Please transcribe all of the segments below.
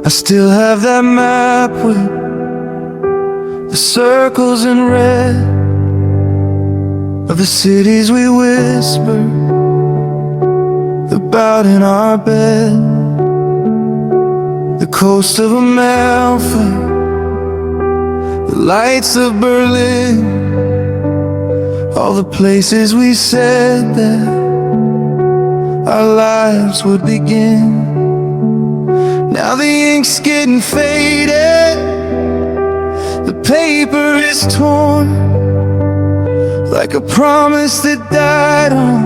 I still have that map with the circles in red of the cities we whispered about in our bed. The coast of Amalfi, the lights of Berlin, all the places we said that our lives would begin. Now the ink's getting faded, the paper is torn, like a promise that died on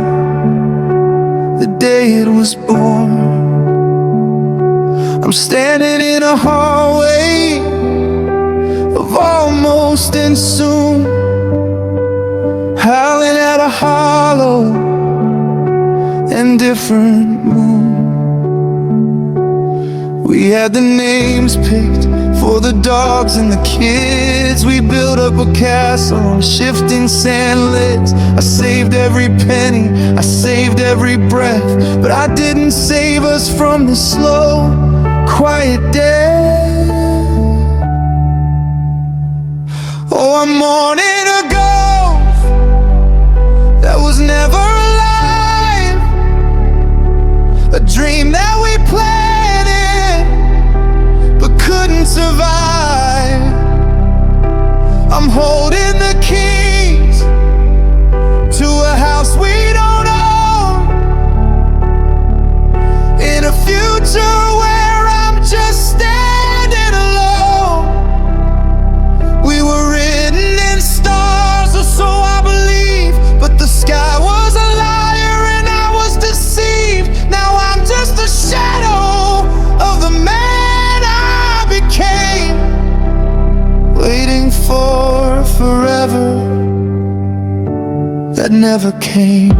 the day it was born. I'm standing in a hallway of almost and soon, howling at a hollow and different moon. We had the names picked for the dogs and the kids. We built up a castle on shifting sand lids. I saved every penny, I saved every breath, but I didn't save us from the slow, quiet death. Oh, I'm mourning a ghost that was never alive, a dream that we planted but couldn't survive. I'm holding the keys to a house we don't own, in a future where I'm just standing alone. We were written in stars, or so I believe, but the sky was a liar and I was deceived. Now I'm just a shadow of the man I became, waiting for forever that never came.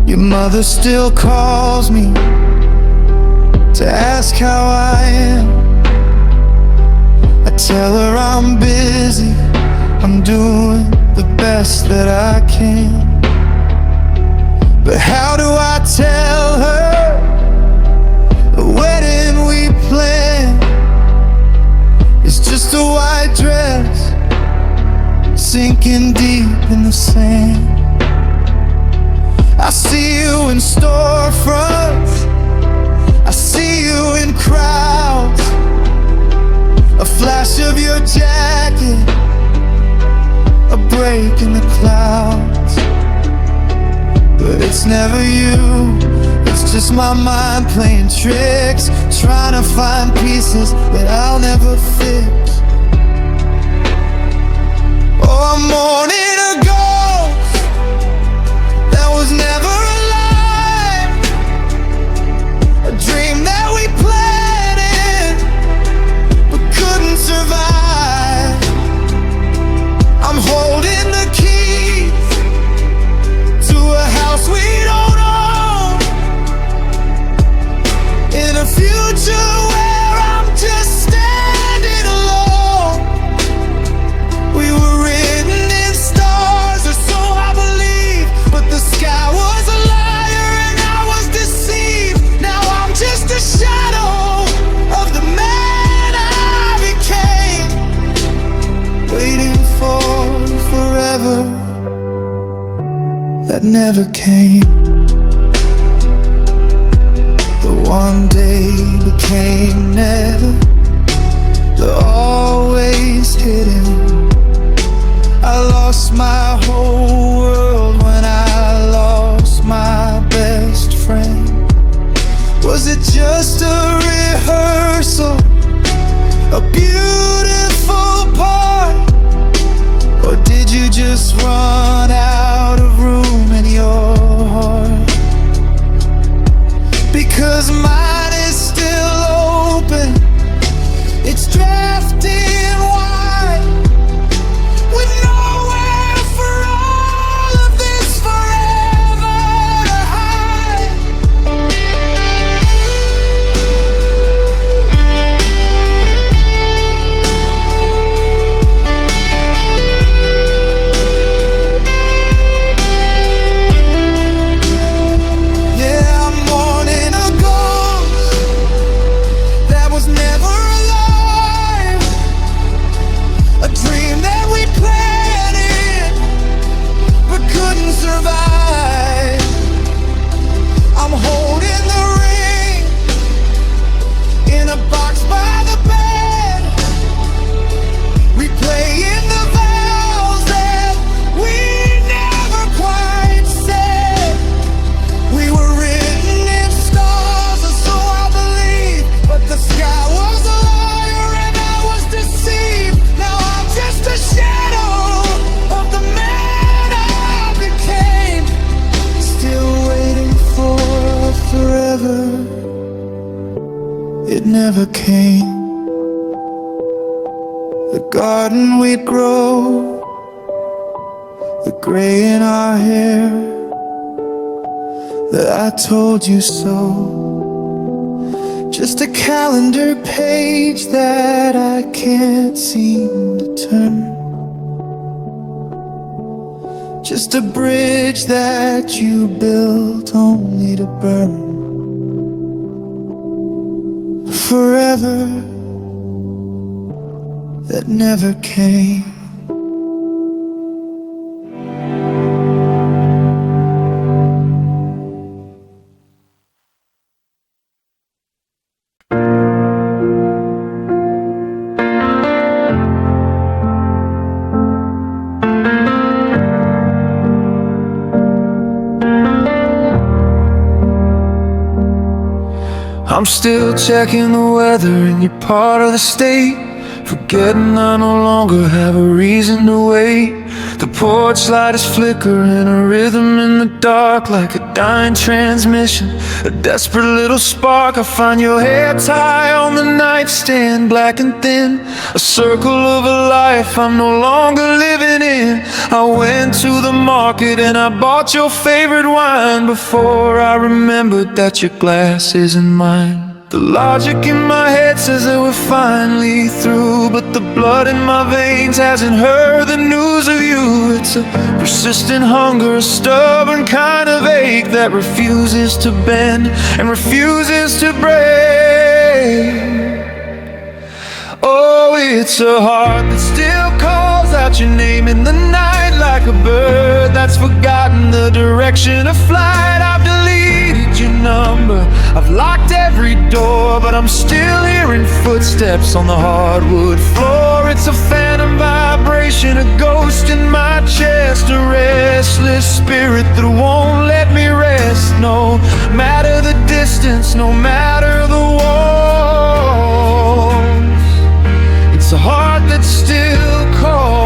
Your mother still calls me to ask how I am. I tell her I'm busy, I'm doing the best that I can. But how do I tell her the wedding we planned is just a white dress sinking deep in the sand? I see you in storefronts, I see you in crowds, a flash of your jacket, a break in the clouds. But it's never you, it's just my mind playing tricks, trying to find pieces that I'll never fix. Oh, I'm mourning a ghost that was never alive, a dream that we planted but couldn't survive. I'm holding the keys to a house we don't own, in a future where I'm just standing alone. We were written in stars, or so I believe, but the sky was a liar and I was deceived. Now I'm just a shadow of the man I became, waiting for forever that never came. The one day became never, the always hidden. I lost my whole world when I lost my best friend. Was it just a rehearsal, a beautiful part, or did you just run out of room in your heart? Because mine is still open, it's drafted never came. The garden we'd grow, the gray in our hair, that I told you so. Just a calendar page that I can't seem to turn. Just a bridge that you built only to burn. Forever that never came. I'm still checking the weather in your part of the state, forgetting I no longer have a reason to wait. The porch light is flickering, a rhythm in the dark, like a dying transmission, a desperate little spark. I find your hair tie on the nightstand, black and thin, a circle of a life I'm no longer living in. I went to the market and I bought your favorite wine before I remembered that your glass isn't mine. The logic in my head says that we're finally through, but the blood in my veins hasn't heard the news of you. It's a persistent hunger, a stubborn kind of ache that refuses to bend and refuses to break. Oh, it's a heart that still calls out your name in the night, like a bird that's forgotten the direction of flight. I've deleted your number, I've locked every door, but I'm still hearing footsteps on the hardwood floor. It's a phantom vibration, a ghost in my chest, a restless spirit that won't let me rest. No matter the distance, no matter the walls, it's a heart that still calls.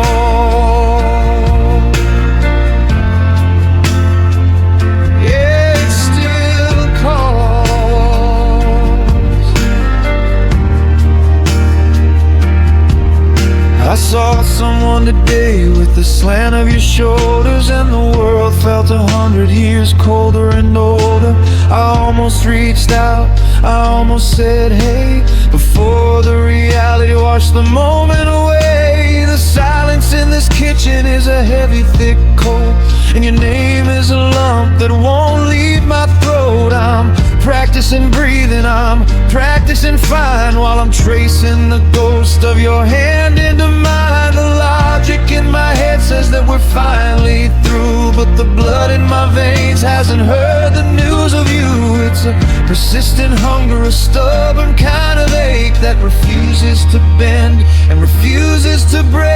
I saw someone today with the slant of your shoulders, and the world felt 100 years colder and older. I almost reached out, I almost said hey, before the reality washed the moment away. The silence in this kitchen is a heavy, thick cold, and your name is a lump that won't leave my throat. I'm practicing breathing, I'm practicing fine, while I'm tracing the ghost of your hand into mine. The logic in my head says that we're finally through, but the blood in my veins hasn't heard the news of you. It's a persistent hunger, a stubborn kind of ache that refuses to bend and refuses to break.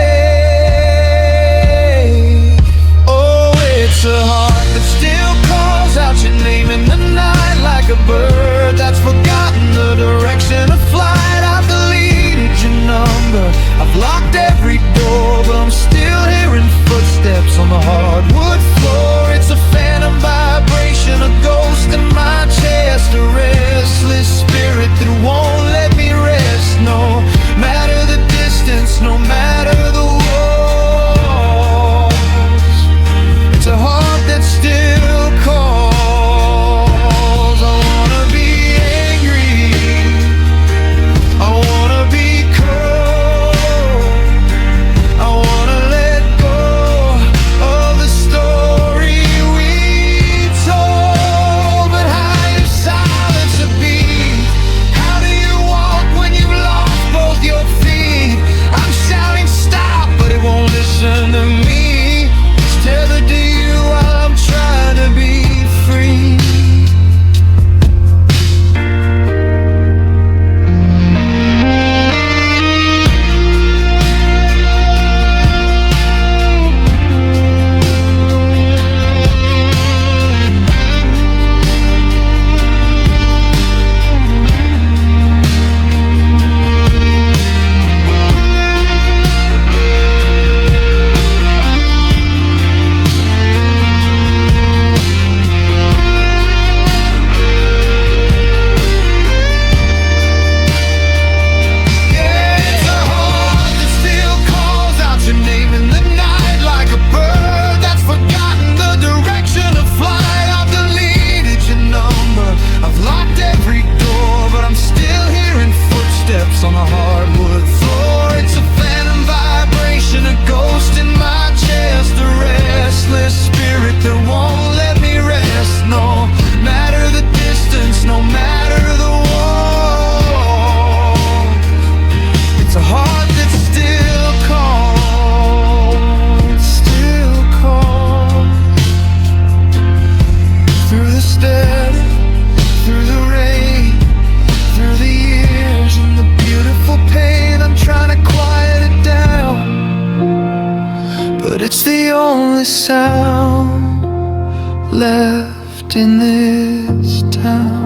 Oh, it's a heart that still calls out your name in the night, like a bird that's forgotten the direction of flight. I've deleted your number, I've locked every door, but I'm still hearing footsteps on the hardwood floor. It's a phantom vibration, a ghost in my chest, a restless spirit that won't let me rest. No matter the distance, no matter the only sound left in this town.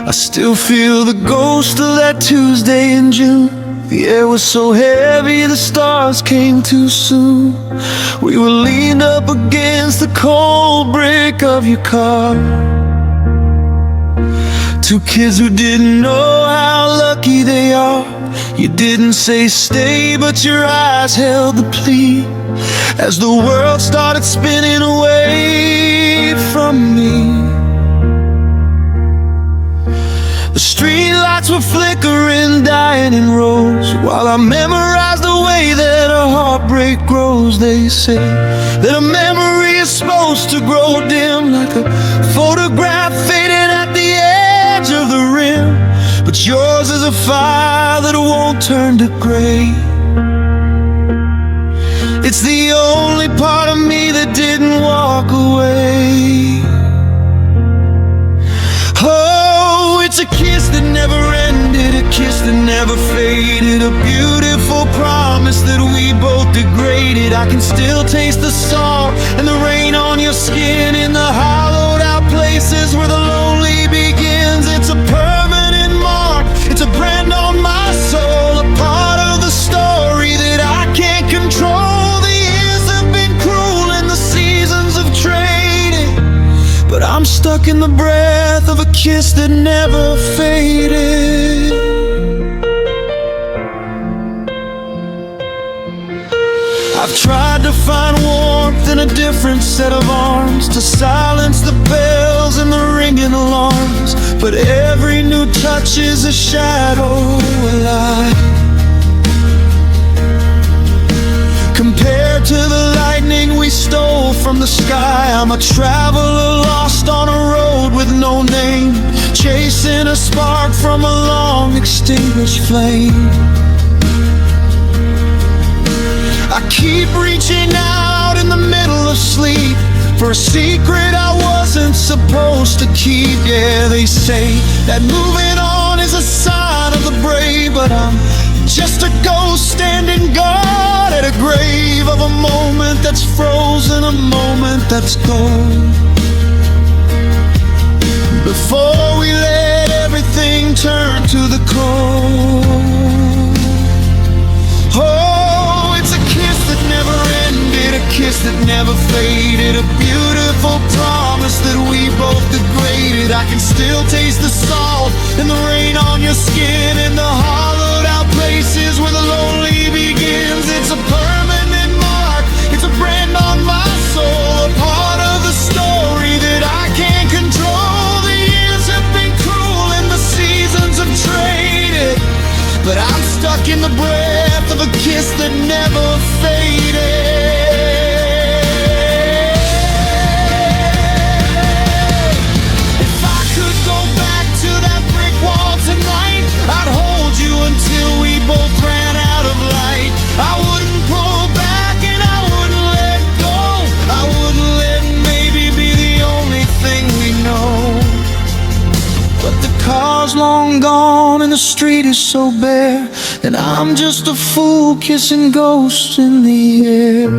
I still feel the ghost of that Tuesday in June. The air was so heavy, the stars came too soon. We were leaned up against the cold brick of your car. Two kids who didn't know how lucky they are. You didn't say stay, but your eyes held the plea as the world started spinning away from me. The street lights were flickering, dying in rows, while I memorized the way that a heartbreak grows. They say that a memory is supposed to grow dim, like a photograph fading at the edge of the rim. But yours is a fire that won't turn to gray. It's the only part of me that didn't walk away. Oh, it's a kiss that never ended, a kiss that never faded, a beautiful promise that we both degraded. I can still taste the salt and the rain on your skin in the hollowed out places where the lonely begins. It's a permanent mark, it's a brand on my soul, a part of the story that I can't control. The years have been cruel and the seasons have traded, but I'm stuck in the breath of a kiss that never faded. I've tried to find warmth in a different set of arms, to silence the bells and the ringing alarms, but every new touch is a shadow alive. Compared to the lightning we stole from the sky, I'm a traveler lost on a road with no name, chasing a spark from a long extinguished flame. I keep reaching out in the middle of sleep for a secret I wasn't supposed to keep. Yeah, they say that moving on is a sign of the brave, but I'm just a ghost standing guard at a grave of a moment that's frozen, a moment that's gone. Before we let everything turn to the cold. Oh, it's a kiss that never ended, a kiss that never faded, a beautiful promise that we both degraded. I can still taste the salt and the rain on your skin and the hollowed out places where the lonely begins. It's a permanent mark, it's a brand on my soul, a part of the story that I can't control. The years have been cruel and the seasons have traded, but I'm stuck in the breath of a kiss that never faded. If I could go back to that brick wall tonight, I'd hold you until we both ran out of light. I wouldn't pull back and I wouldn't let go. I wouldn't let maybe be the only thing we know. But the car's long gone and the street is so bare, and I'm just a fool kissing ghosts in the air.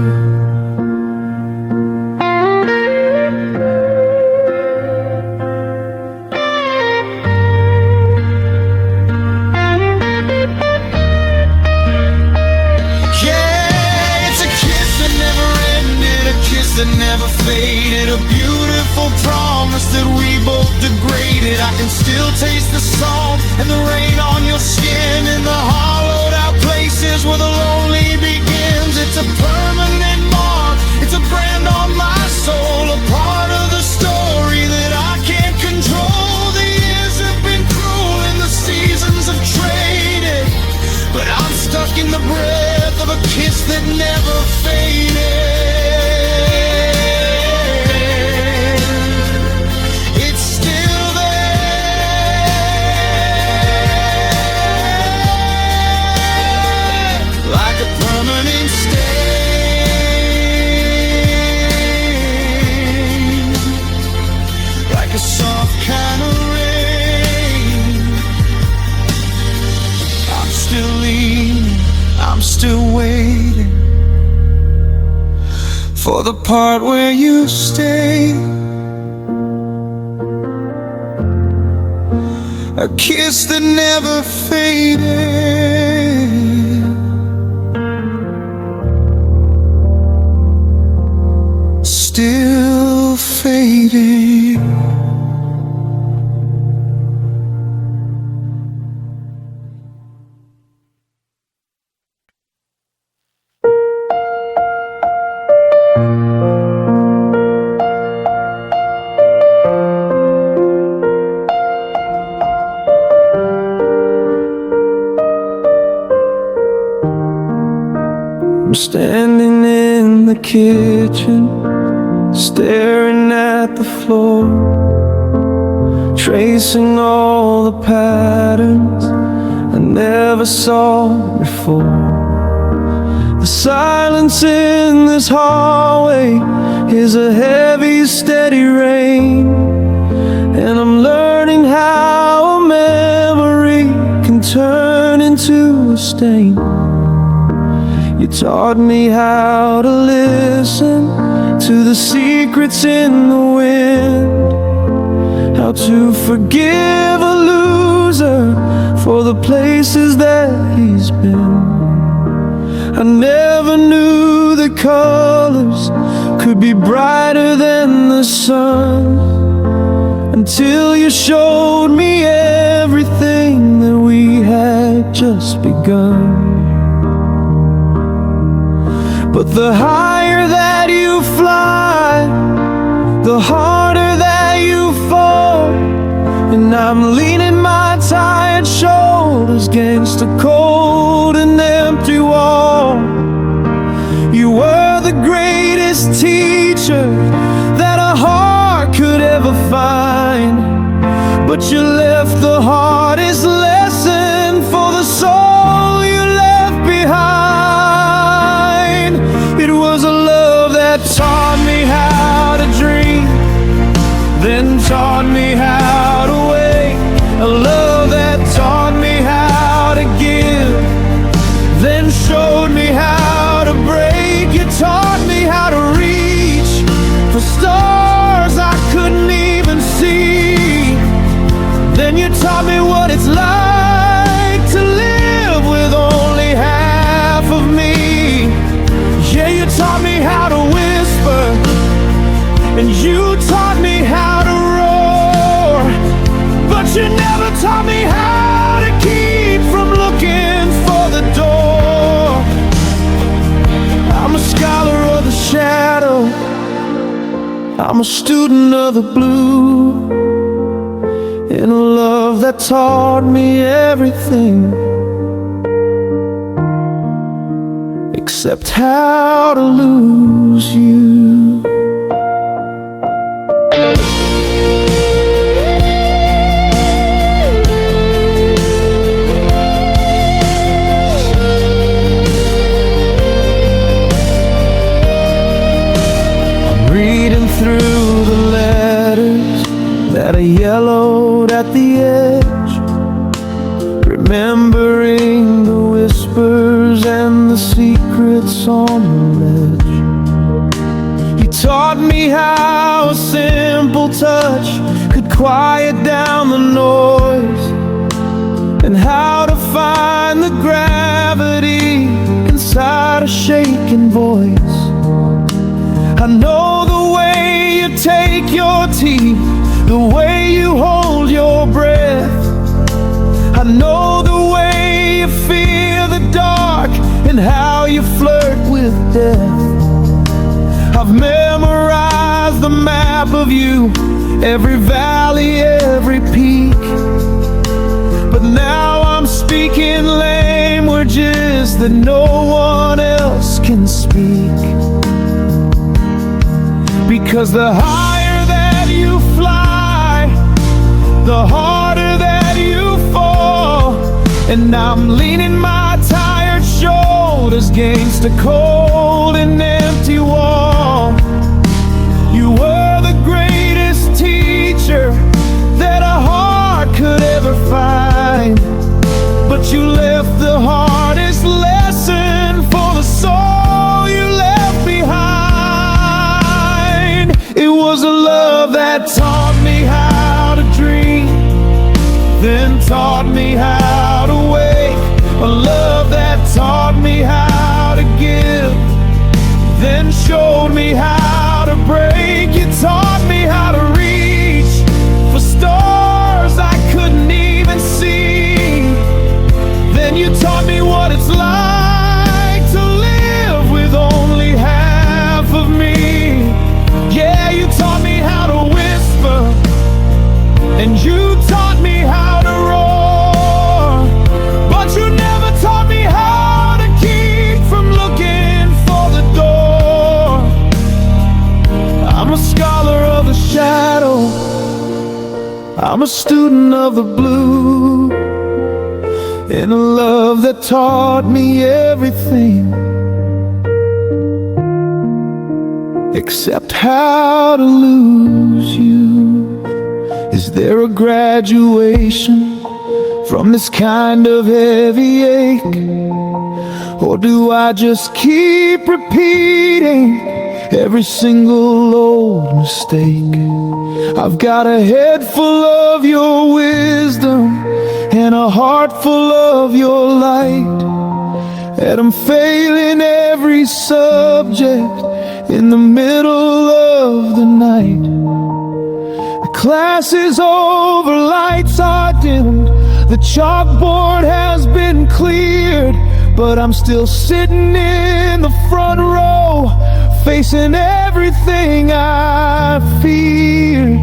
That never faded, a beautiful promise that we both degraded. I can still taste the salt and the rain on your skin in the hollowed out places where the lonely begins. It's a permanent mark, it's a brand on my soul, a part of the story that I can't control. The years have been cruel and the seasons have traded, but I'm stuck in the breath of a kiss that never faded. for the part where you stay. A kiss that never faded, still fading. I'm standing in the kitchen, staring at the floor, tracing all the patterns I never saw before. The silence in this hallway is a heavy, steady rain, and I'm learning how a memory can turn into a stain. You taught me how to listen to the secrets in the wind, how to forgive a loser for the places that he's been. I never knew the colors could be brighter than the sun, until you showed me everything that we had just begun. But the higher that you fly, the harder that you fall, and I'm leaning my tired shoulders against a cold and empty wall. You were the greatest teacher that a heart could ever find, but you left the hardest lesson for the soul you left behind. It was a love that taught me how to dream, then taught me how to wait. A love that taught me how to give, then showed me how to break. You taught me how to reach for stars I couldn't even see. Then you taught me what it's like to live with only half of me. Yeah, you taught me how to whisper, and you taught me how to roar, but you never taught me how to keep from looking for the door. I'm a scholar of the shadow, I'm a student of the blue, in a love that taught me everything except how to lose you. I'm reading through the letters that are yellowed at the edge, remembering the whispers and the secrets on the ledge. You taught me how a simple touch could quiet down the noise, and how to find the gravity inside a shaking voice. I know the way you take your teeth, the way you hold your breath. I know the way you fear the dark and how you flirt with death. I've memorized the map of you, every valley, every peak, but now I'm speaking languages that no one else can speak. Because the higher that you fly, the harder that you fall, and I'm leaning my tired shoulders against a cold and empty wall. You were the greatest teacher that a heart could ever find, but you left the hardest lesson for the soul you left behind. then showed me how to break. You taught me how to reach for stars I couldn't even see. Then you taught me what it's like to live with only half of me. Yeah, you taught me how to whisper, and you taught me how to roar, but you never taught me how to keep from looking for the door. I'm a scholar of the shadow, I'm a student of the blue, in a love that taught me everything except how to lose you. Is there a graduation from this kind of heavy ache? Or do I just keep repeating every single old mistake? I've got a head full of your wisdom and a heart full of your light, and I'm failing every subject in the middle of the night. The class is over, lights are dimmed, the chalkboard has been cleared, but I'm still sitting in the front row, facing everything I feared.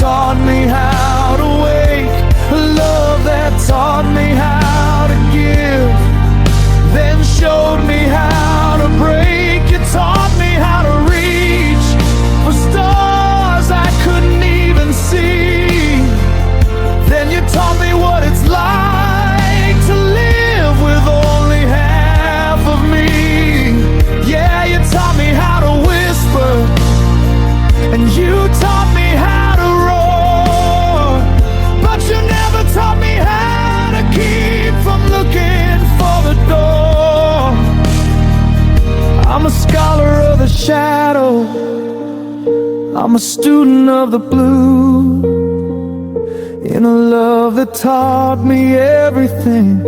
Taught me how to wake, a love that taught me how to give, then showed me how to break. You taught me how to reach for stars I couldn't even see. Then you taught me what it's like to live with only half of me. Yeah, you taught me how to whisper, and you taught me how to roar, but you never taught me how to keep from looking for the door. I'm a scholar of the shadow, I'm a student of the blue, in a love that taught me everything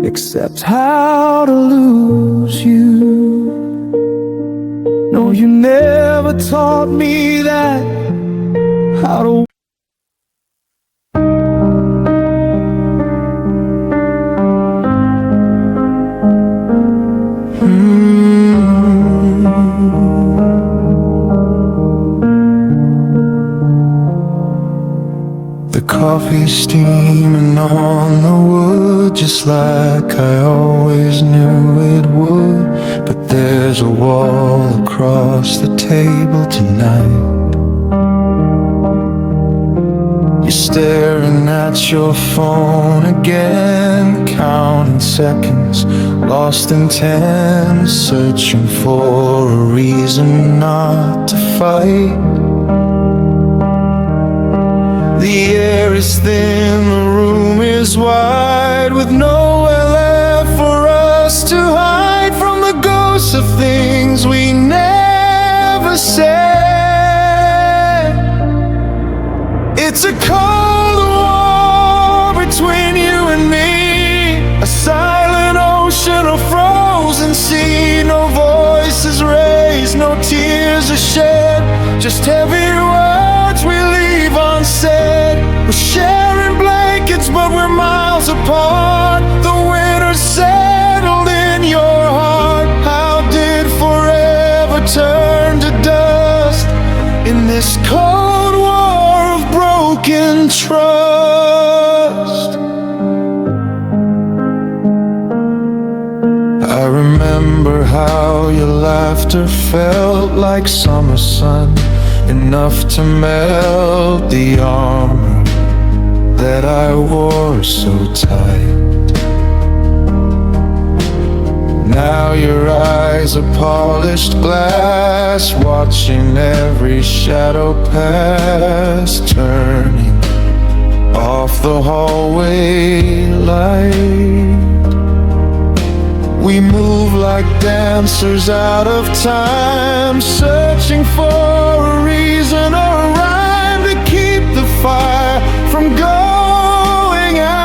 except how to lose you. No, you never taught me that, how to The coffee's steaming on the wood, just like I always knew it would. But there's a wall across the table tonight. You're staring at your phone again, counting seconds, lost in 10, searching for a reason not to fight. The air is thin, the room is wide, with nowhere left for us to hide from the ghosts of things we never said. It's a cold war between you and me, a silent ocean, a frozen sea. No voices raised, no tears are shed, just heavy words we leave unsaid. We're sharing blankets, but we're miles apart. The winter settled in your heart. How did forever turn to dust in this cold war of broken trust? I remember how your laughter felt like summer sun, enough to melt the armor that I wore so tight. Now your eyes are polished glass, watching every shadow pass, turning off the hallway light. We move like dancers out of time, searching for a reason or a rhyme to keep the fire from going out.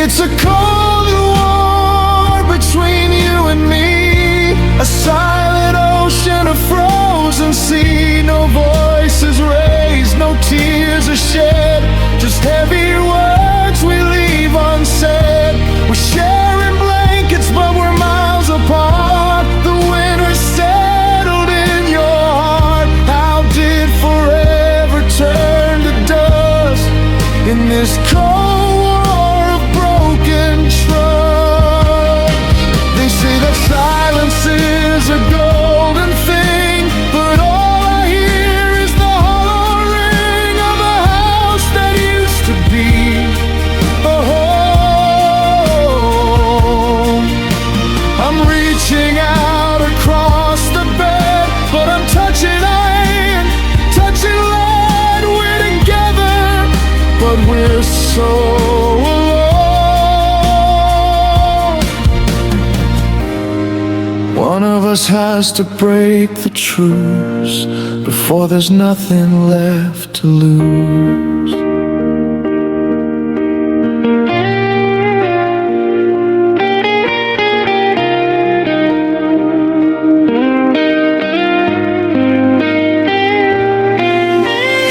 It's a cold war between you and me, a silent ocean, a frozen sea. No voices raised, no tears are shed, just heavy words we leave unsaid. We're sharing blankets, but we're miles apart. The winter settled in your heart. How did forever turn to dust in this cold war of broken trust? They say that silence is a golden thing, but all I hear is the hollow ring of a house that used to be a home. I'm reaching out across the bed, but I'm touching iron, touching lead. We're together, but we're so alone. One of us has to break the truce before there's nothing left to lose.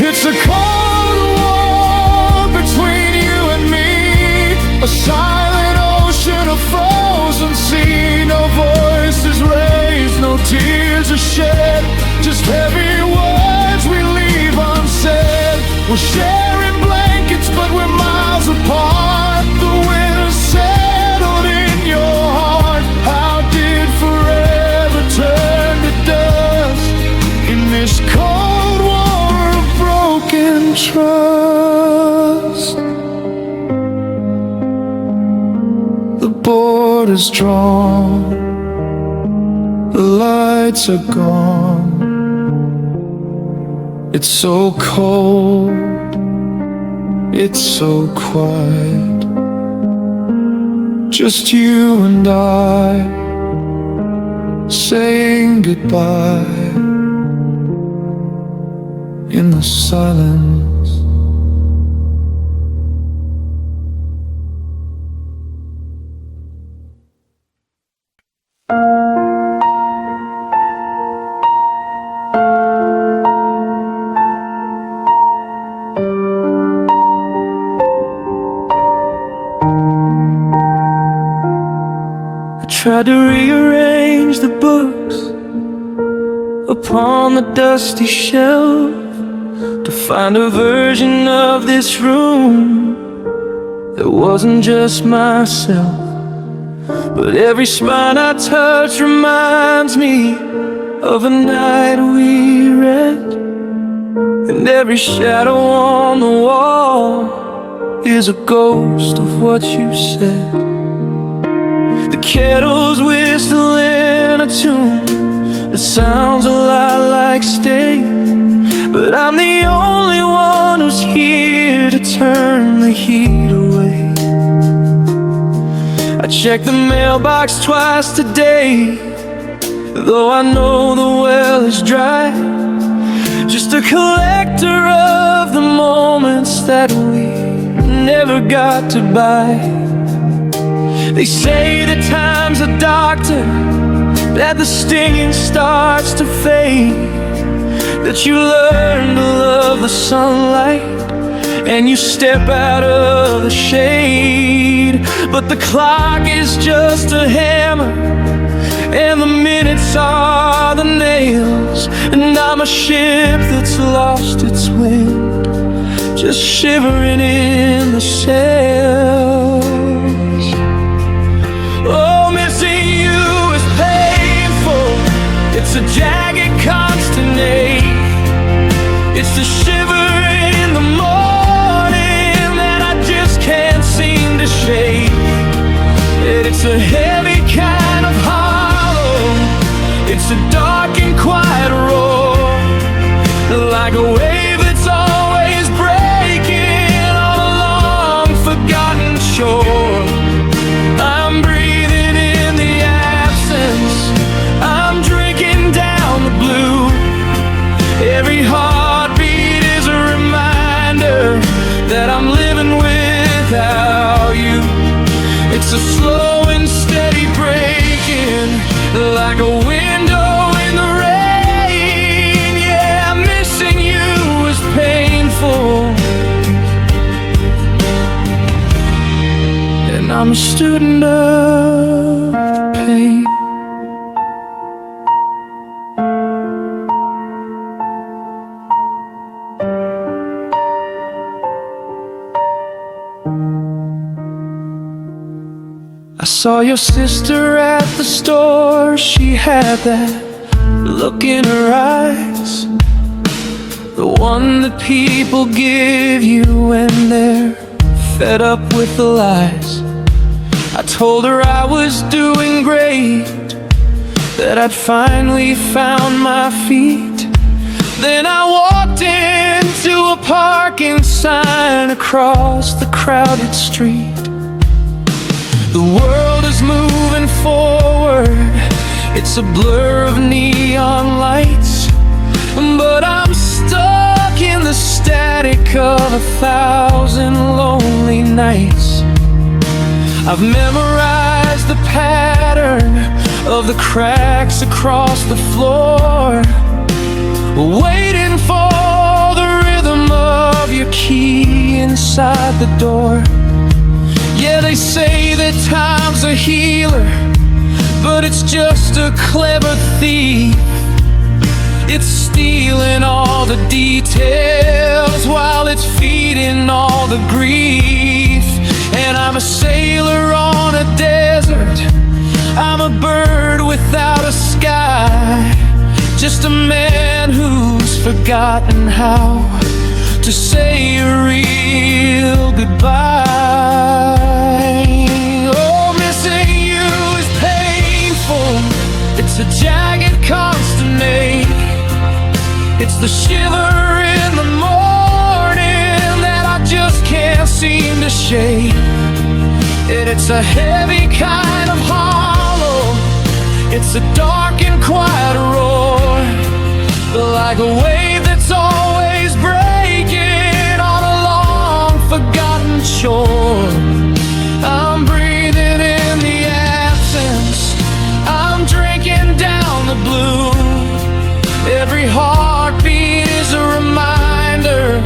It's a cold war between you and me, a silent ocean, a frozen sea. No voices raised, no tears are shed, just heavy words we leave unsaid. We're sharing blankets, but we're miles apart. The winter settled in your heart. How did forever turn to dust in this cold war of broken trust? The board is drawn, the lights are gone. It's so cold, it's so quiet, just you and I saying goodbye in the silence. Tried to rearrange the books upon the dusty shelf to find a version of this room that wasn't just myself. But every spine I touch reminds me of a night we read, and every shadow on the wall is a ghost of what you said. The kettle's whistling a tune that sounds a lot like Sting, but I'm the only one who's here to turn the heat away. I check the mailbox twice today, though I know the well is dry. Just a collector of the moments that we never got to buy. They say that time's a doctor, that the stinging starts to fade, that you learn to love the sunlight and you step out of the shade. But the clock is just a hammer and the minutes are the nails, and I'm a ship that's lost its wind, just shivering in the sails. Oh, missing you is painful. It's a jagged constant ache. It's the shiver in a heavy kind of hollow. It's a dark and quiet roar, like a wave that's always breaking on a long forgotten shore. I'm breathing in the absence, I'm drinking down the blue. Every heartbeat is a reminder that I'm living without you. It's a slow and steady breaking, like a window in the rain. Yeah, missing you is painful, and I'm a student of pain. I saw your sister at the store. She had that look in her eyes, the one that people give you when they're fed up with the lies. I told her I was doing great, that I'd finally found my feet. Then I walked into a parking sign across the crowded street. The world is moving forward, it's a blur of neon lights, but I'm stuck in the static of 1,000 lonely nights. I've memorized the pattern of the cracks across the floor, waiting for the rhythm of your key inside the door. Yeah, they say that time's a healer, but it's just a clever thief. It's stealing all the details while it's feeding all the grief. And I'm a sailor on a desert, I'm a bird without a sky, just a man who's forgotten how to say a real goodbye. Oh, missing you is painful, it's a jagged constant ache. It's the shiver in the morning that I just can't seem to shake. And it's a heavy kind of hollow, it's a dark and quiet roar, like a wave that's always breaking on a long forgotten shore. I'm breathing in the absence, I'm drinking down the blue. Every heartbeat is a reminder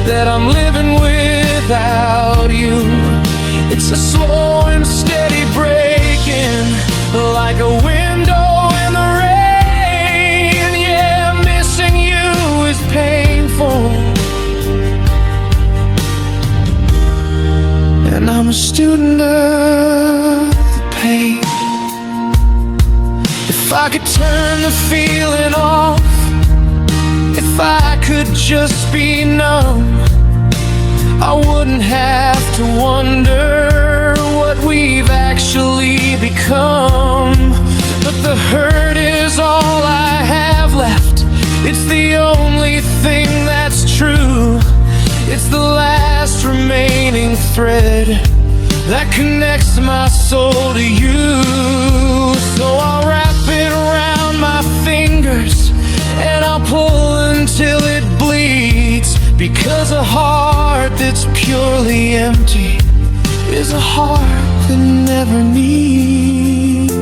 that I'm living without you. It's a slow and steady breaking, like a window in the rain. Yeah, missing you is painful, and I'm a student of the pain. If I could turn the feeling off, if I could just be numb, I wouldn't have to wonder what we've actually become. But the hurt is all I have left, it's the only thing that's true. It's the last remaining thread that connects my soul to you. So I'll wrap it around my fingers and I'll pull until it bleeds, because a heart that's purely empty is a heart that never needs.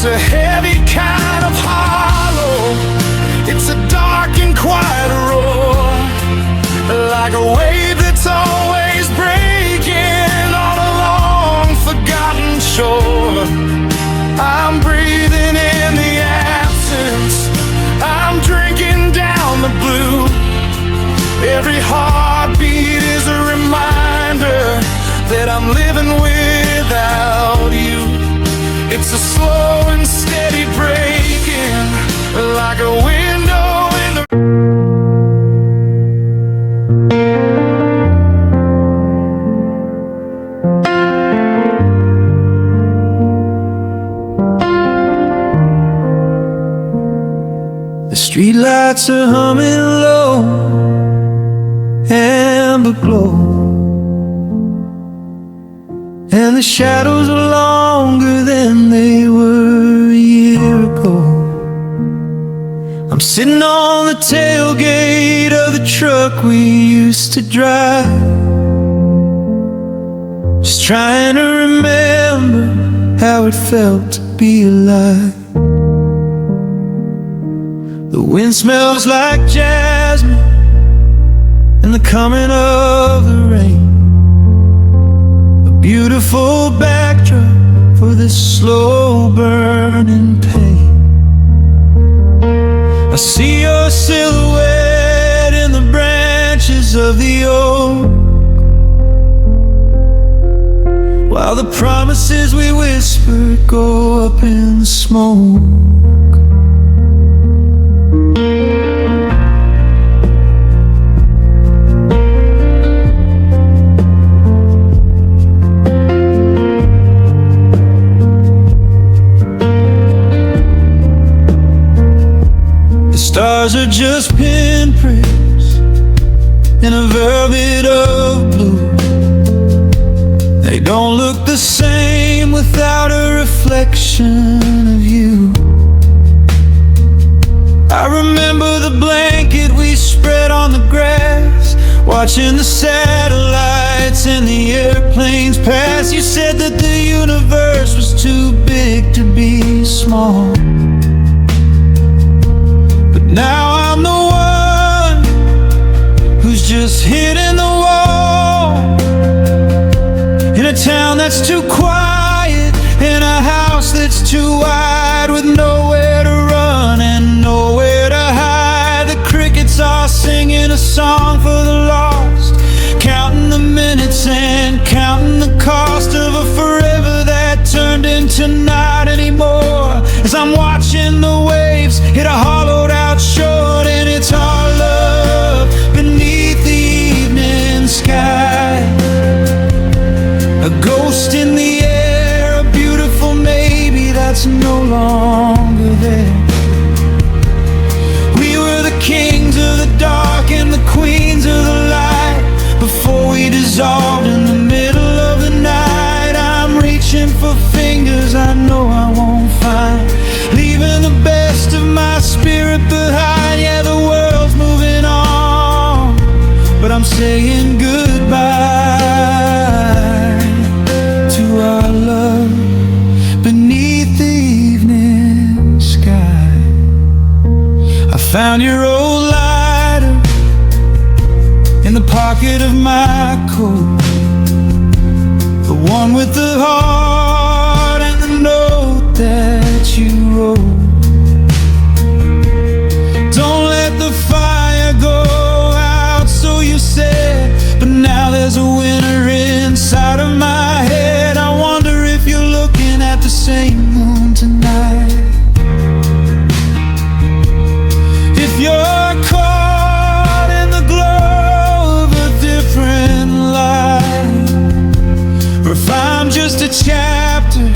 It's a heavy kind of hollow. It's a dark and quiet roar, like a wave that's always breaking on a long forgotten shore. I'm breathing in the absence, I'm drinking down the blue. Every heartbeat is a reminder that I'm living without you. It's a slow and steady breaking, like a window in the... The streetlights are humming low, amber glow, and the shadows are longer than they were a year ago. I'm sitting on the tailgate of the truck we used to drive, just trying to remember how it felt to be alive. The wind smells like jasmine and the coming of the rain, a beautiful backdrop for this slow burning pain. I see your silhouette in the branches of the oak, while the promises we whispered go up in smoke. Stars are just pinpricks in a velvet of blue. They don't look the same without a reflection of you. I remember the blanket we spread on the grass, watching the satellites and the airplanes pass. You said that the universe was too big to be small. Now I'm the one who's just hitting the wall, in a town that's too quiet, in a house that's too wide, with nowhere to run and nowhere to hide. The crickets are singing a song for the lost, counting the minutes and counting the cost of a forever that turned into not anymore. As I'm watching the waves hit a hollowed out shore, and it's our love beneath the evening sky, a ghost in the air, a beautiful maybe that's no longer there. We were the kings of the dark and the queens of the light, before we dissolved in the middle of the night. I'm reaching for fingers I know I won't find, leaving the best of my spirit behind. Yeah, the world's moving on, but I'm saying goodbye to our love beneath the evening sky. I found your old lighter in the pocket of my coat, the one with the heart and the note that you wrote. Don't let the fire go out, so you said, but now there's a winter inside of my head. I wonder if you're looking at the same moon tonight, if you're caught in the glow of a different light, or if I'm just a chapter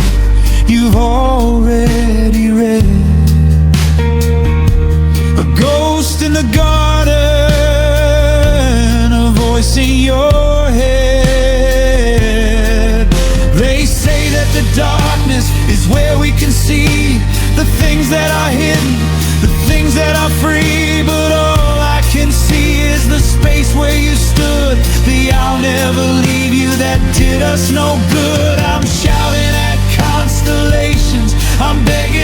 you've already read, a ghost in the garden, a voice in your head. They say that the darkness is where we can see the things that are hidden, the things that are free, but all I can see is the space where you stood, the I'll never leave you that did us no good. I'm shouting at constellations, I'm begging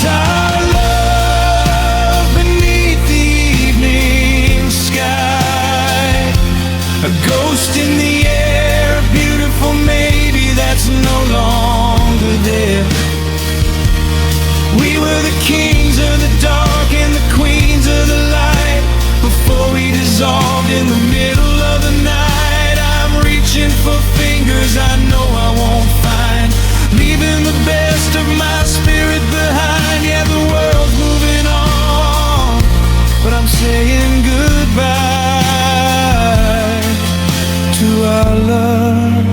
our love beneath the evening sky. A ghost in the air, a beautiful maybe that's no longer there. We were the kings of the dark and the queens of the light before we dissolved in the middle of the night. I'm reaching for fingers I know I won't find, leaving the best of my spirit behind. Yeah, the world's moving on, but I'm saying goodbye to our love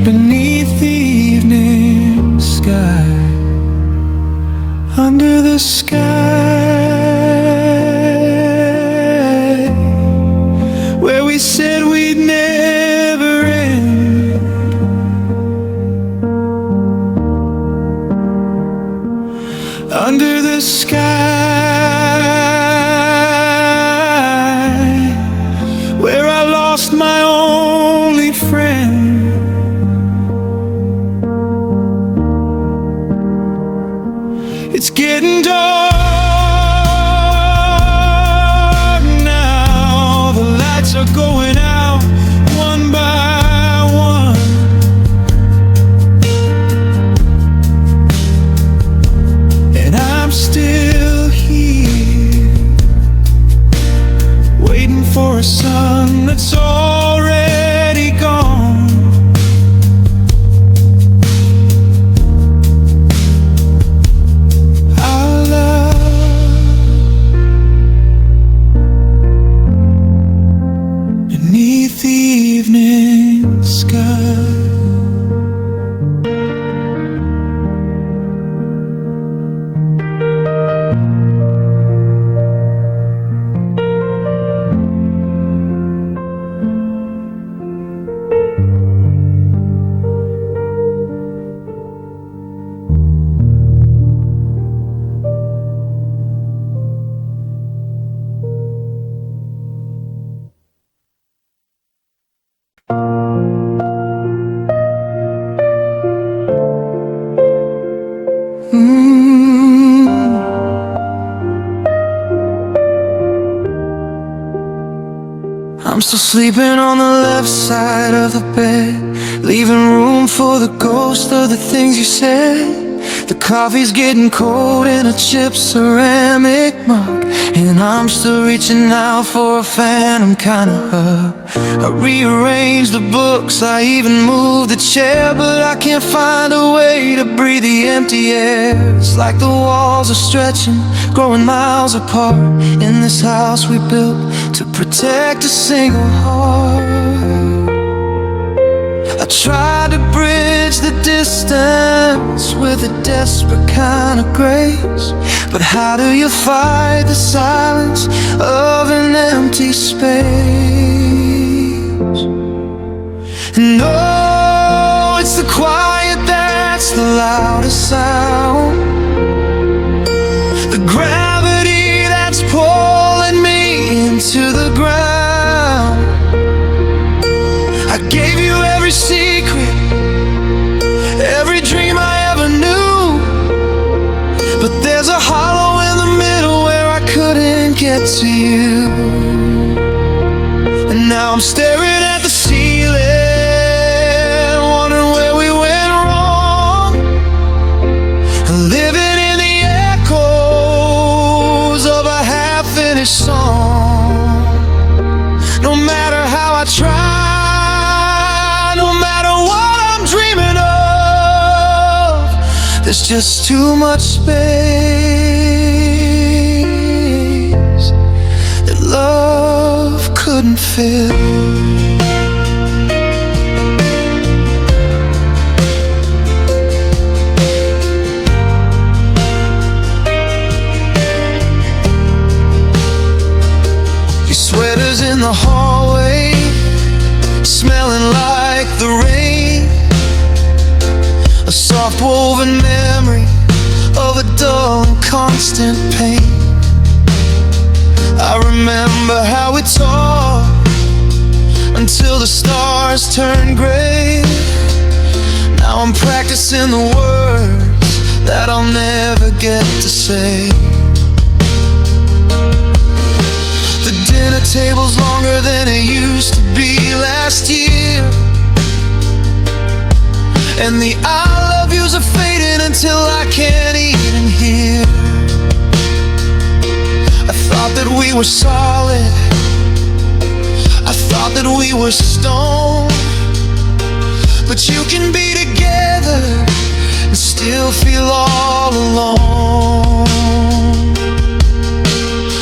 beneath the evening sky. Under the sky, where we said we'd never end. Under the sky, where I lost my only friend. It's getting dark now, the lights are going out one by one. And I'm still here, waiting for a sun that's already gone. Beneath the evening sky. I'm still sleeping on the left side of the bed, leaving room for the ghost of the things you said. The coffee's getting cold in a chipped ceramic mug, and I'm still reaching out for a phantom kind of hug. I rearranged the books, I even moved the chair, but I can't find a way to breathe the empty air. It's like the walls are stretching, growing miles apart in this house we built to protect a single heart. I tried to bridge the distance with a desperate kind of grace, but how do you fight the silence of an empty space? No, it's the quiet that's the loudest sound, the gravity that's pulling me into the ground. I gave you every secret, every dream I ever knew, but there's a hollow in the middle where I couldn't get to you. And now I'm staring at the ceiling, wondering where we went wrong, living in the echoes of a half-finished song. No matter how I try, there's just too much space that love couldn't fill. Your sweater's in the hallway, smelling like the rain, a soft woven memory of a dull and constant pain. I remember how we talked until the stars turned gray. Now I'm practicing the words that I'll never get to say. The dinner table's longer than it used to be last year, and the I love yous are fading until I can't even hear. I thought that we were solid, I thought that we were stone, but you can be together and still feel all alone.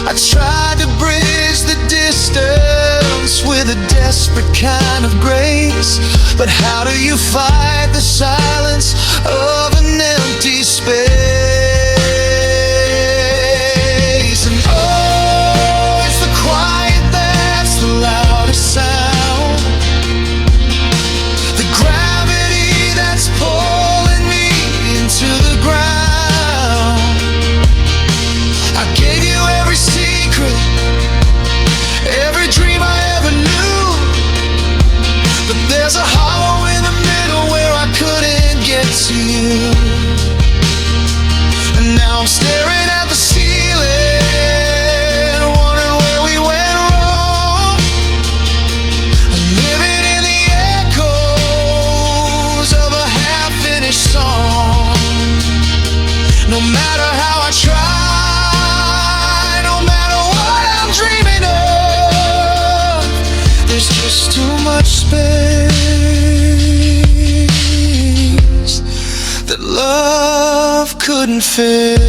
I tried to bridge the distance with a desperate kind of grace, but how do you fight the silence of an empty space? And oh, it's the quiet that's the loudest sound, the gravity that's pulling me into the ground. I gave you every secret, every dream I ever knew, but there's a hollow in the middle where I couldn't get to you. And now I'm staring at the ceiling, wondering where we went wrong. I'm living in the echoes of a half-finished song. No matter how I try, no matter what I'm dreaming of, there's just too much space that love couldn't fill.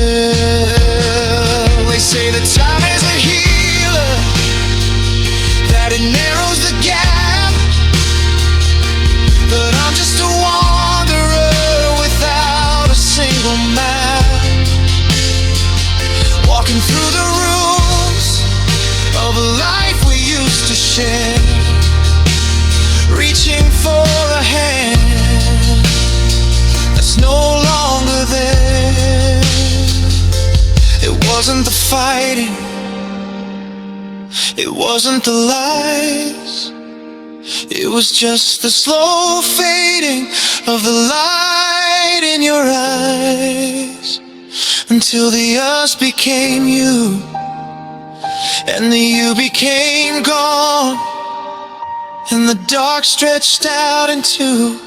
They say that time is a healer, that it narrows the gap, but I'm just a wanderer without a single map, walking through the rooms of a life we used to share, reaching for a hand that's no longer there. It wasn't the fighting, it wasn't the lies, it was just the slow fading of the light in your eyes, until the us became you, and the you became gone, and the dark stretched out into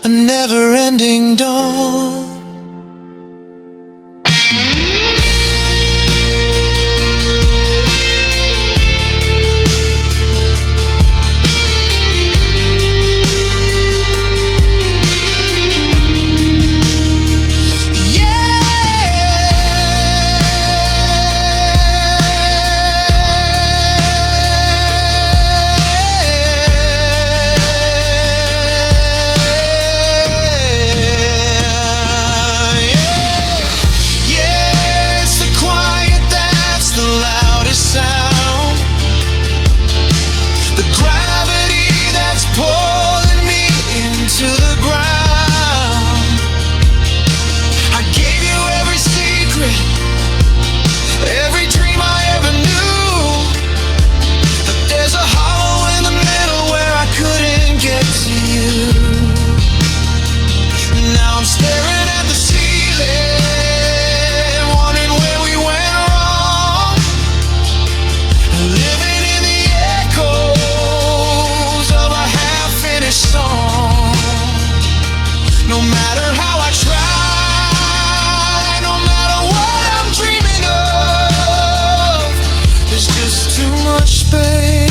a never-ending dawn. No matter how I try, no matter what I'm dreaming of, there's just too much space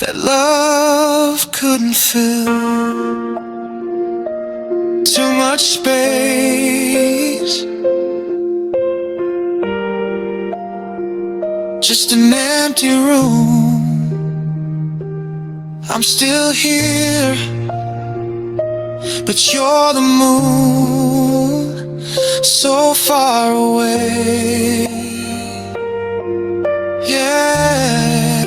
that love couldn't fill. Too much space, just an empty room. I'm still here, but you're the moon, so far away. Yeah,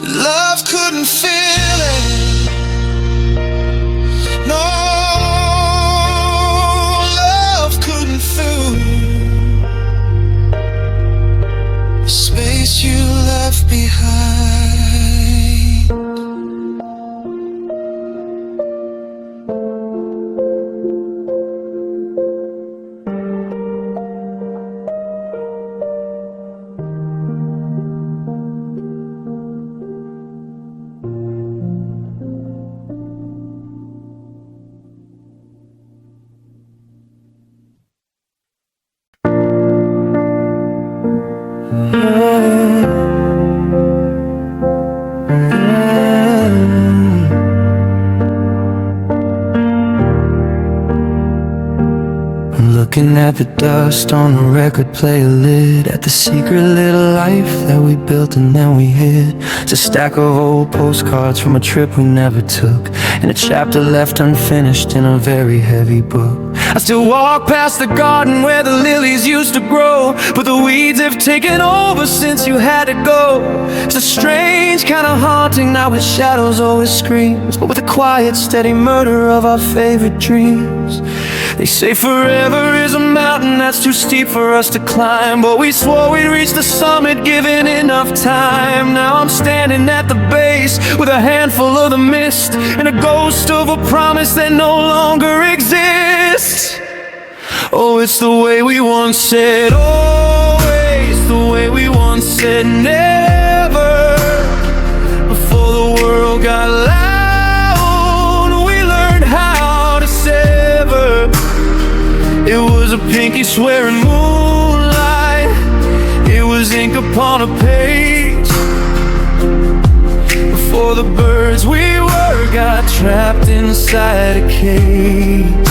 love couldn't feel it. No, love couldn't fill the space you left behind. Looking at the dust on the record player lid, at the secret little life that we built and then we hid. It's a stack of old postcards from a trip we never took, and a chapter left unfinished in a very heavy book. I still walk past the garden where the lilies used to grow, but the weeds have taken over since you had to go. It's a strange kind of haunting now, with shadows always screams, but with the quiet steady murder of our favorite dreams. They say forever is a mountain that's too steep for us to climb, but we swore we'd reach the summit given enough time. Now I'm standing at the base with a handful of the mist and a ghost of a promise that no longer exists. Oh, it's the way we once said always, the way we once said never. Before the world got loud, we learned how to sever. It was a pinky swearing moonlight, it was ink upon a page. Before the birds we were got trapped inside a cage.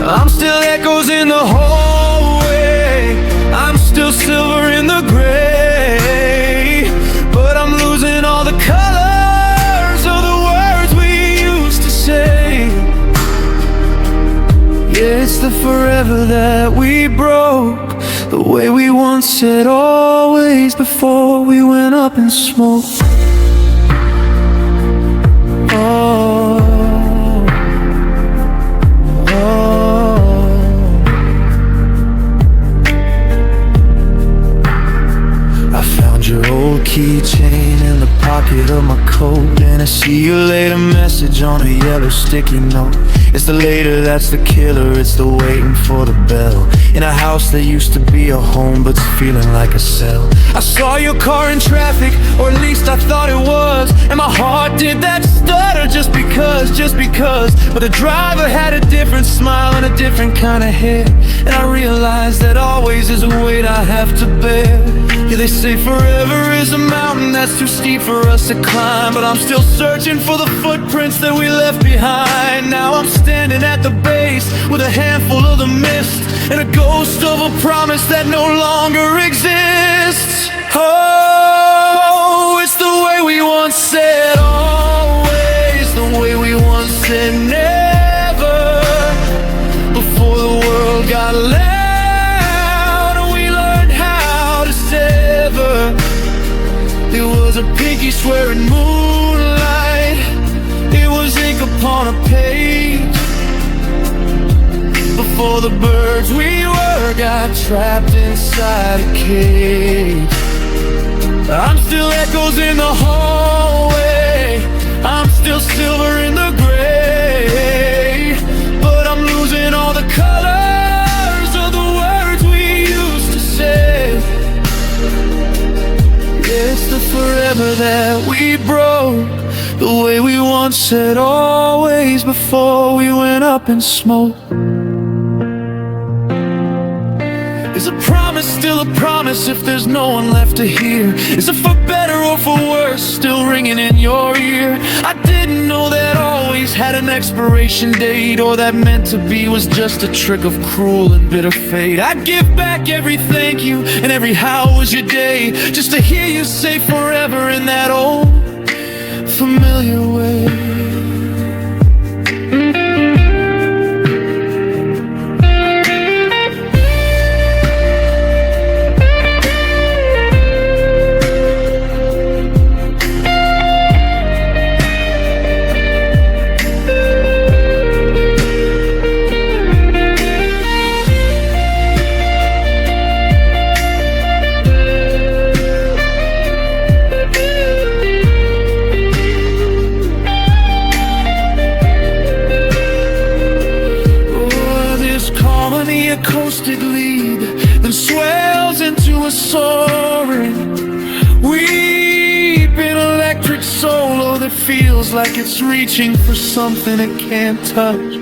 I'm still echoes in the hallway, I'm still silver in the gray, but I'm losing all the colors of the words we used to say. Yeah, it's the forever that we broke, the way we once said always before we went up in smoke. Your old keychain in the pocket of my coat, and a see you later message on a yellow sticky note. It's the later that's the killer, it's the waiting for the bell, in a house that used to be a home but's feeling like a cell. I saw your car in traffic, or at least I thought it was, and my heart did that stutter just because. But the driver had a different smile and a different kind of hair, and I realized that always is a weight I have to bear. Yeah, they say forever is a mountain that's too steep for us to climb, but I'm still searching for the footprints that we left behind. Now I'm standing at the base with a handful of the mist and a ghost of a promise that no longer exists. Oh, it's the way we once said always, the way we once said never. Before the world got loud, it was a pinky swearing moonlight, it was ink upon a page. Before the birds we were got trapped inside a cage. I'm still echoes in the hallway, I'm still silver in the gray, but I'm losing all the colors of the words we used to say. It's the forever that we broke, the way we once said always before we went up in smoke. Is a promise still a promise if there's no one left to hear? Is it for better or for worse still ringing in your ear? I didn't know that always had an expiration date, or that meant to be was just a trick of cruel and bitter fate. I'd give back every thank you and every how was your day, just to hear you say forever in that old familiar way. Acoustic lead then swells into a soaring, weeping electric solo that feels like it's reaching for something it can't touch.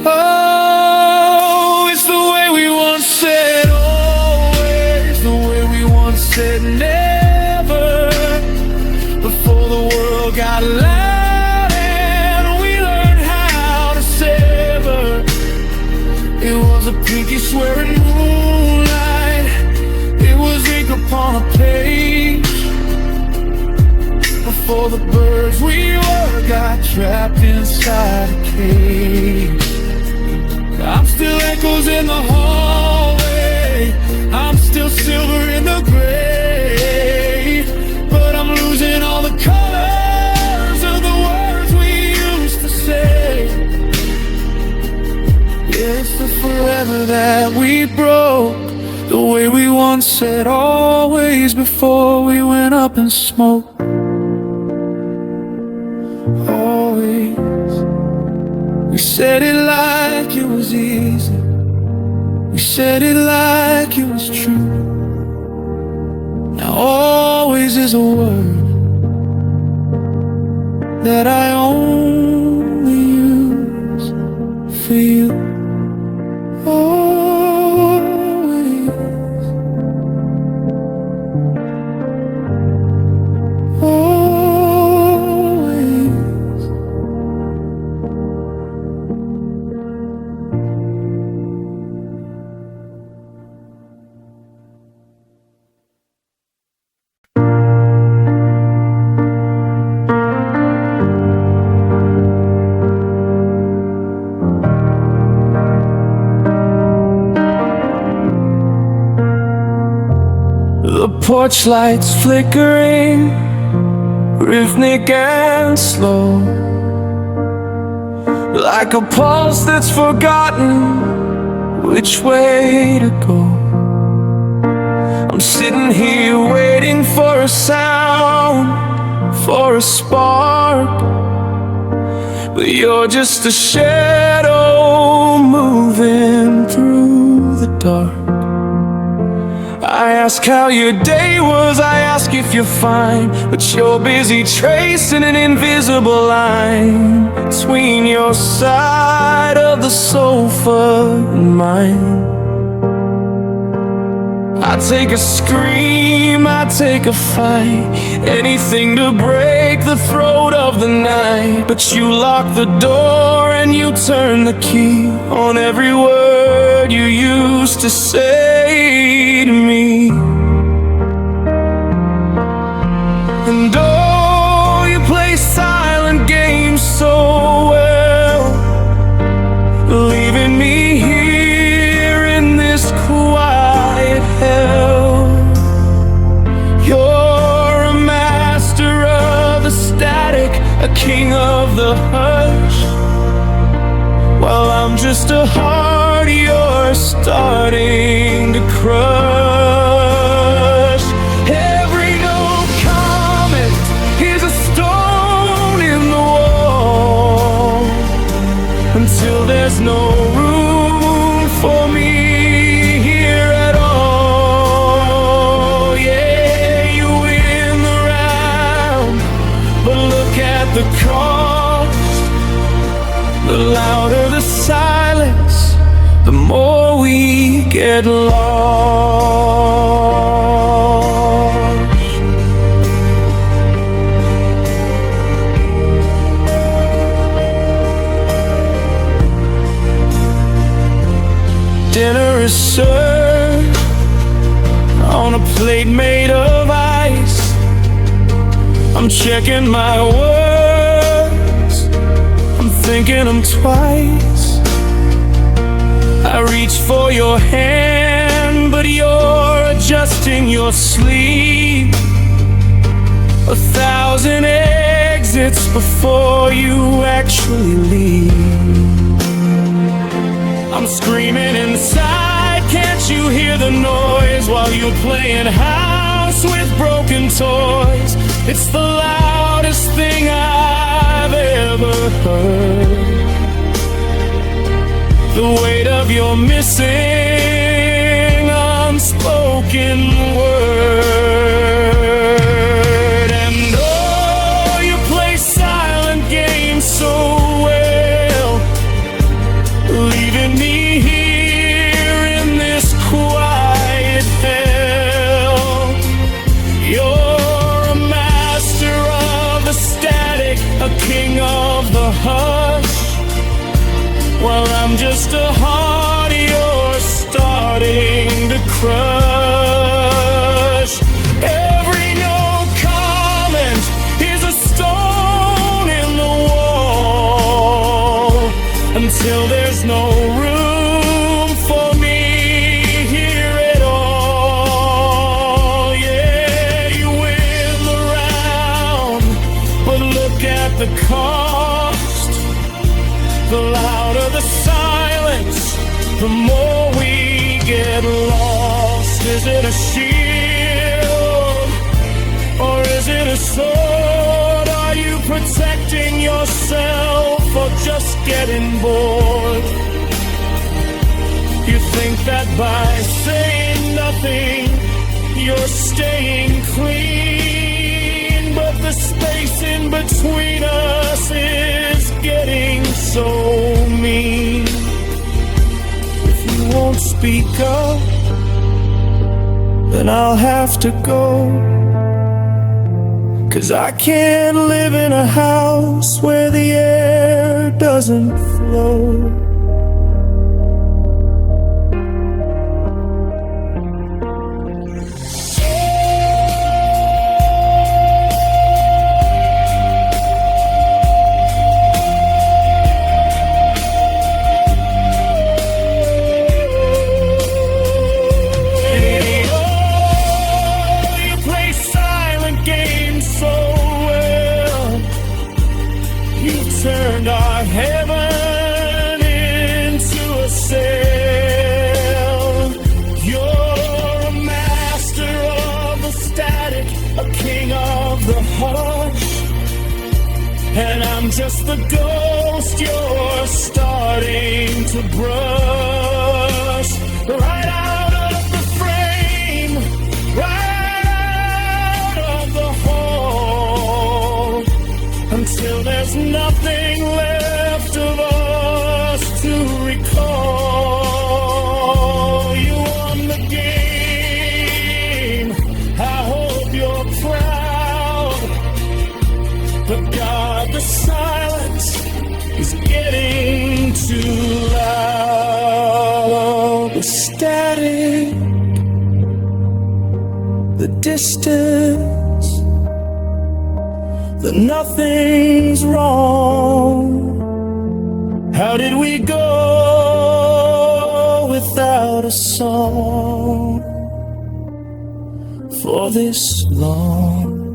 Oh, it's the way we once said always, the way we once said never. Before the world got loud and we learned how to sever. pinky swearing moonlight. It was ink upon a page. Before the birds we were got trapped inside a cage. I'm still echoes in the hallway. I'm still silver in the gray. But I'm losing all the colors of the words we used to say. Yeah, it's the forever that we broke. The way we once said always before we went up in smoke. Always. We said it like it was easy. We said it like it was true. Now always is a word that I only use for you. Always. The porch lights flickering, rhythmic and slow, like a pulse that's forgotten which way to go. I'm sitting here waiting for a sound, for a spark, but you're just a shadow moving through the dark. I ask how your day was, I ask if you're fine, but you're busy tracing an invisible line between your side of the sofa and mine. I take a scream, I take a fight, anything to break the throat of the night. But you lock the door and you turn the key on every word you used to say to me. And oh, you play silent games so well, leaving me here in this quiet hell. You're a master of the static, a king of the hush, while I'm just a heart you're starting to crush. Every no comment is a stone in the wall, until there's no room for me here at all. Yeah, you win the round, but look at the cost. The louder the silence, the more we get lost. Dinner is served on a plate made of ice. I'm checking my words, I'm thinking them twice. I reach for your hand, but you're adjusting your sleep. 1,000 exits before you actually leave. I'm screaming inside, can't you hear the noise while you're playing house with broken toys? It's the loudest thing I've ever heard. The weight of your missing unspoken word. And oh, you play silent games so well, leaving me here in this quiet hell. You're a master of the static, a king of the hush, while I'm just a heart you're starting to crush. Every no comment is a stone in the wall, until there's no room for me here at all. Yeah, you win the round, but look at the cost. The louder the silence, the more we get lost. Is it a shield, or is it a sword? Are you protecting yourself, or just getting bored? You think that by saying nothing, you're staying clean, but the space in between us is getting so mean. If you won't speak up, then I'll have to go, 'cause I can't live in a house where the air doesn't flow. Turned our heaven into a cell. You're a master of the static, a king of the hush, and I'm just the ghost you're starting to brush. Right out of the frame, right out of the hole, until there's nothing left of us to recall. You won the game, I hope you're proud, but God, the silence is getting too loud. The static, the distance, that nothing's wrong. How did we go without a song for this long?